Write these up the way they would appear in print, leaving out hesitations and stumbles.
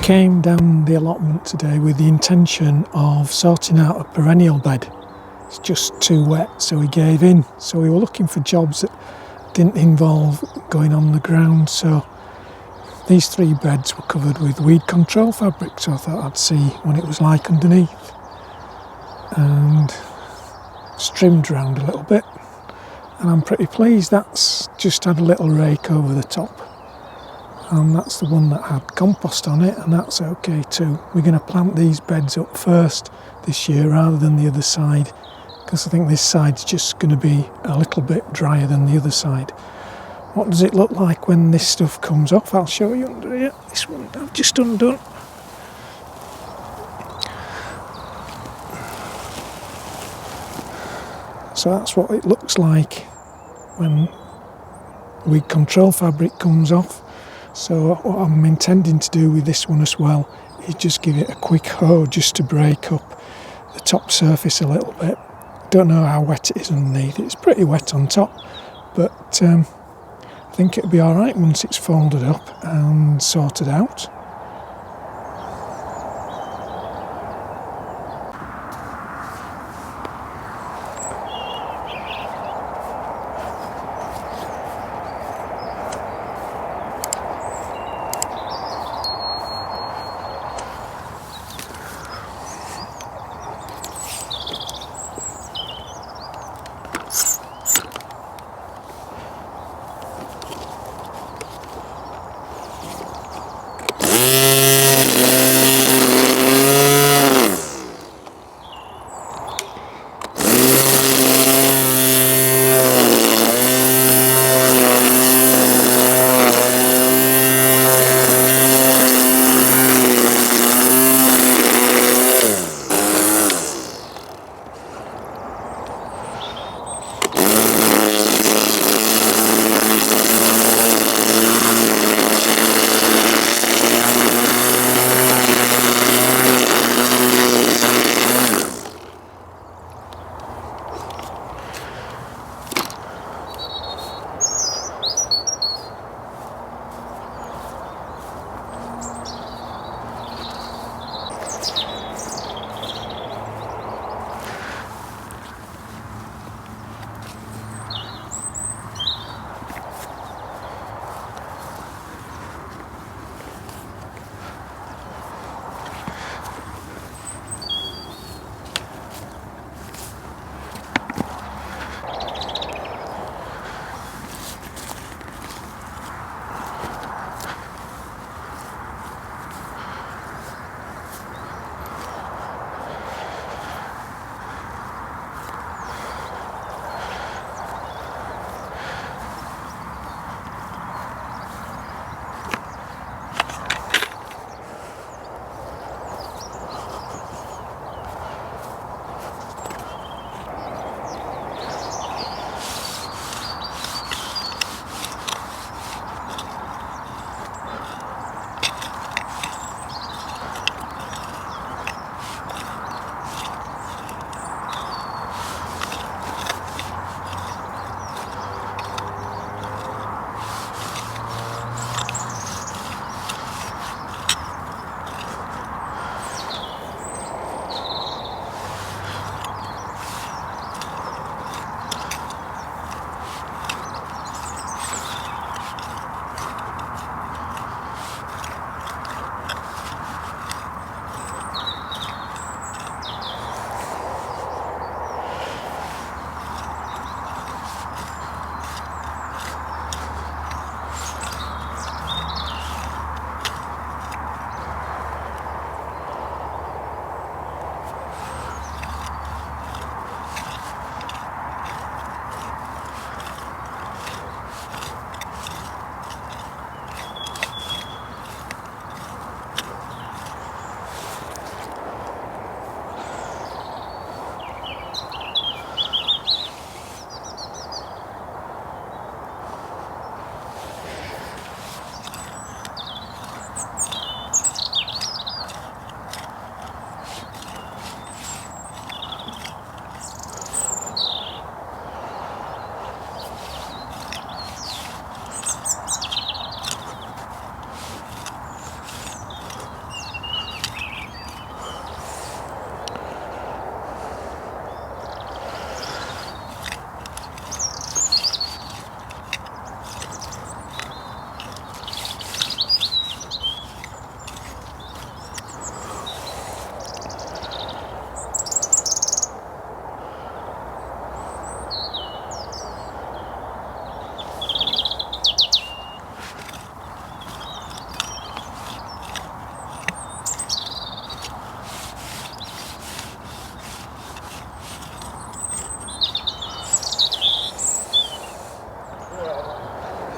came down the allotment today with the intention of sorting out a perennial bed. It's just too wet, so we gave in. So we were looking for jobs that didn't involve going on the ground. So these 3 beds were covered with weed control fabric, so I thought I'd see what it was like underneath. And it's trimmed round a little bit, and I'm pretty pleased. That's just had a little rake over the top, and that's the one that had compost on it, and that's okay too. We're going to plant these beds up first this year rather than the other side, because I think this side's just going to be a little bit drier than the other side. What does it look like when this stuff comes off? I'll show you under here. This one I've just undone. So that's what it looks like when weed control fabric comes off. So what I'm intending to do with this one as well is just give it a quick hoe just to break up the top surface a little bit. Don't know how wet it is underneath. It's pretty wet on top, but I think it'll be alright once it's folded up and sorted out.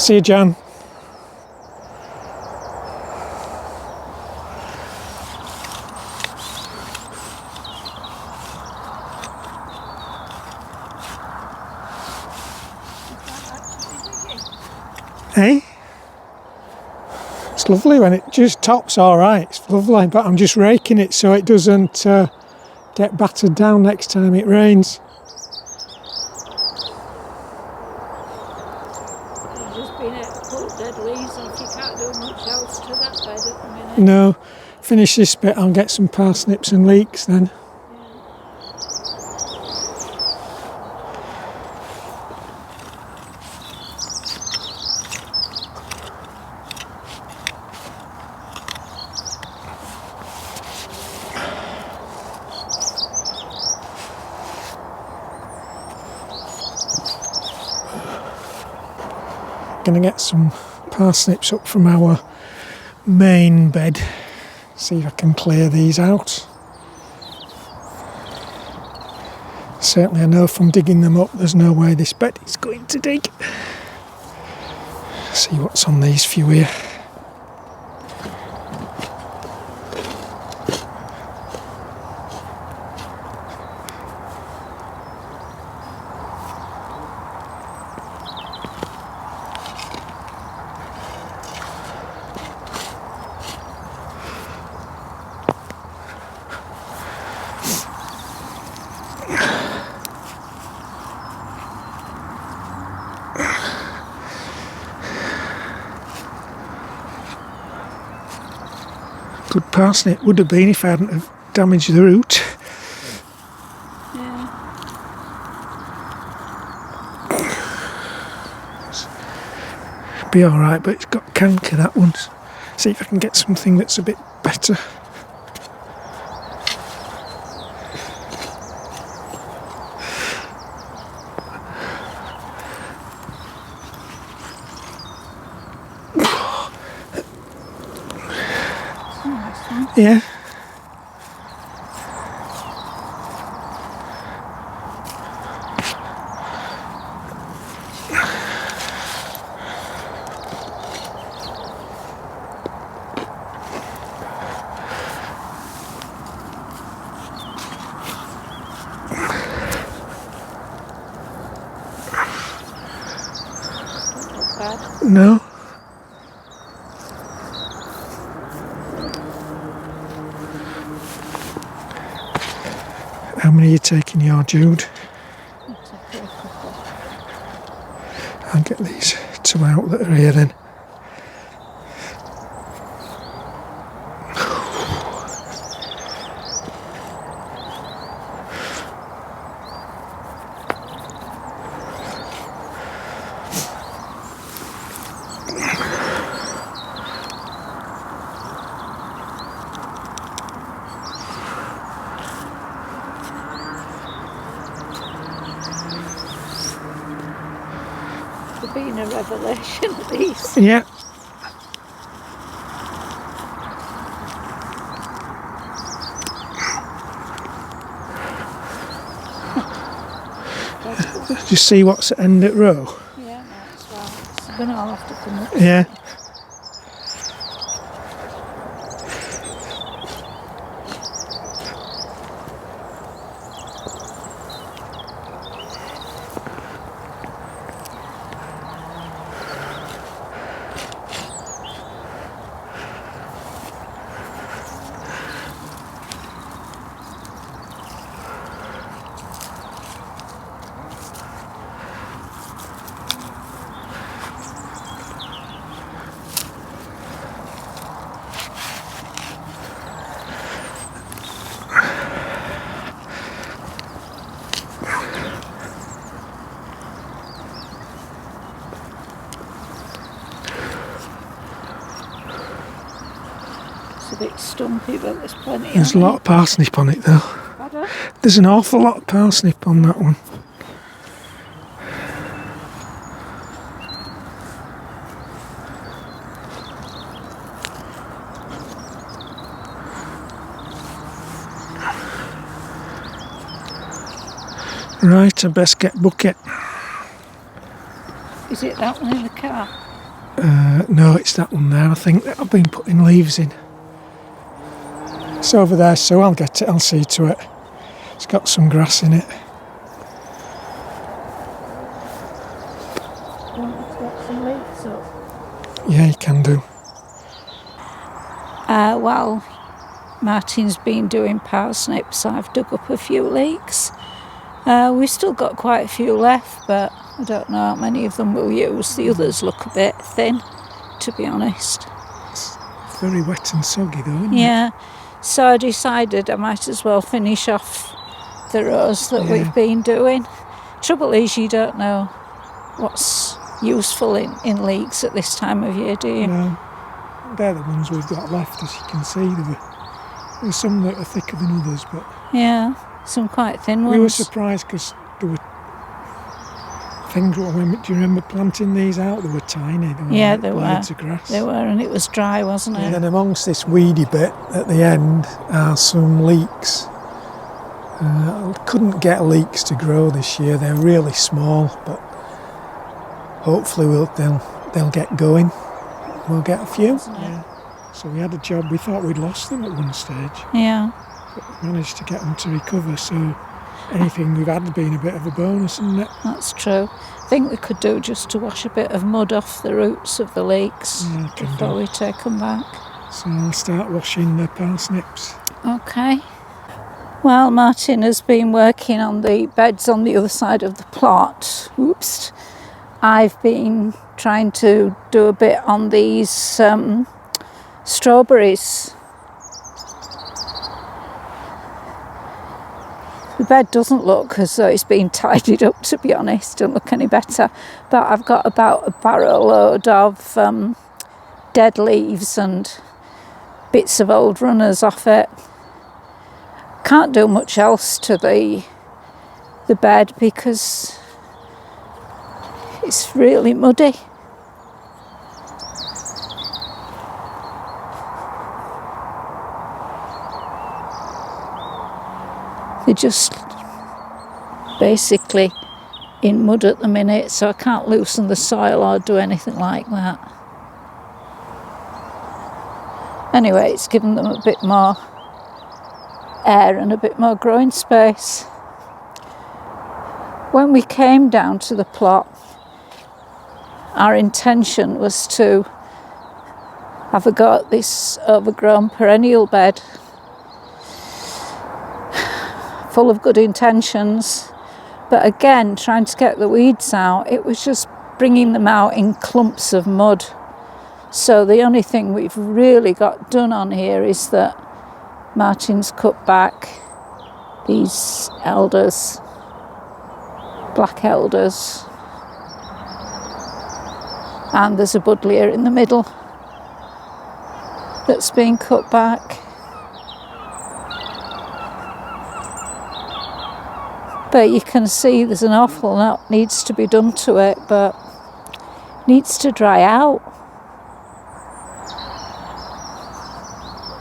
See you, Jan. Hey? It's lovely when it just tops all right. It's lovely, but I'm just raking it so it doesn't get battered down next time it rains. You've just been able to pull dead leaves off. You can't do much else to that bed at the minute. No, finish this bit, I'll get some parsnips and leeks then. Going to get some parsnips up from our main bed. See if I can clear these out. Certainly I know from digging them up there's no way this bed is going to dig. See what's on these few here. Good parsnip would have been if I hadn't have damaged the root. Yeah. Be alright, but it's got canker, that one. See if I can get something that's a bit better. Yeah. Not bad. No. How many are you taking, your Jude? I'll get these two out that are here then. They've been a revelation, these. Yeah. Just see what's at end at row. Yeah, that's right. It's going to have to come up. Yeah. It's a bit stumpy, but there's plenty. There's a lot of parsnip on it though. Pardon? There's an awful lot of parsnip on that one. Right, I best get bucket. Is it that one in the car? No, it's that one there, I think, that I've been putting leaves in. It's over there, so I'll get it, I'll see to it. It's got some grass in it. Want me to get some leeks up? Yeah, you can do. While Martin's been doing parsnips, I've dug up a few leeks. We've still got quite a few left, but I don't know how many of them we'll use. The others look a bit thin, to be honest. It's very wet and soggy though, isn't it? Yeah, so I decided I might as well finish off the rows that Yeah. we've been doing. Trouble is, you don't know what's useful in leeks at this time of year, do you? No, they're the ones we've got left, as you can see. There's some that are thicker than others, but Yeah, some quite thin ones. we were surprised because there were things. Do you remember planting these out? They were tiny. They were Yeah, like they were. blades of grass. They were, and it was dry, wasn't And it? then amongst this weedy bit at the end are some leeks. Couldn't get leeks to grow this year. They're really small, but hopefully they'll get going. We'll get a few. Isn't it? Yeah. So we had a job. We thought we'd lost them at one stage, Yeah, but we managed to get them to recover. So anything we've had has been a bit of a bonus, isn't it? that's true. I think we could do just to wash a bit of mud off the roots of the leeks Yeah, can before do. we take them back. So I'll start washing the parsnips. Okay. Well, Martin has been working on the beds on the other side of the plot. Oops. I've been trying to do a bit on these strawberries. The bed doesn't look as though it's been tidied up, to be honest. Don't look any better. But I've got about a barrel load of dead leaves and bits of old runners off it. Can't do much else to the bed because it's really muddy. They're just basically in mud at the minute, so I can't loosen the soil or do anything like that. Anyway, it's given them a bit more air and a bit more growing space. When we came down to the plot, our intention was to have a go at this overgrown perennial bed, full of good intentions, but again, trying to get the weeds out, it was just bringing them out in clumps of mud. So the only thing we've really got done on here is that Martin's cut back these elders, black elders, and there's a buddleia in the middle that's been cut back. But you can see there's an awful lot needs to be done to it, but needs to dry out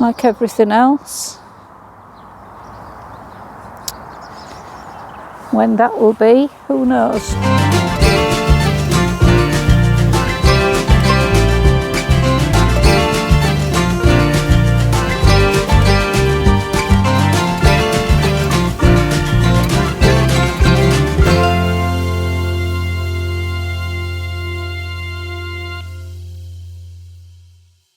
like everything else. When that will be, who knows?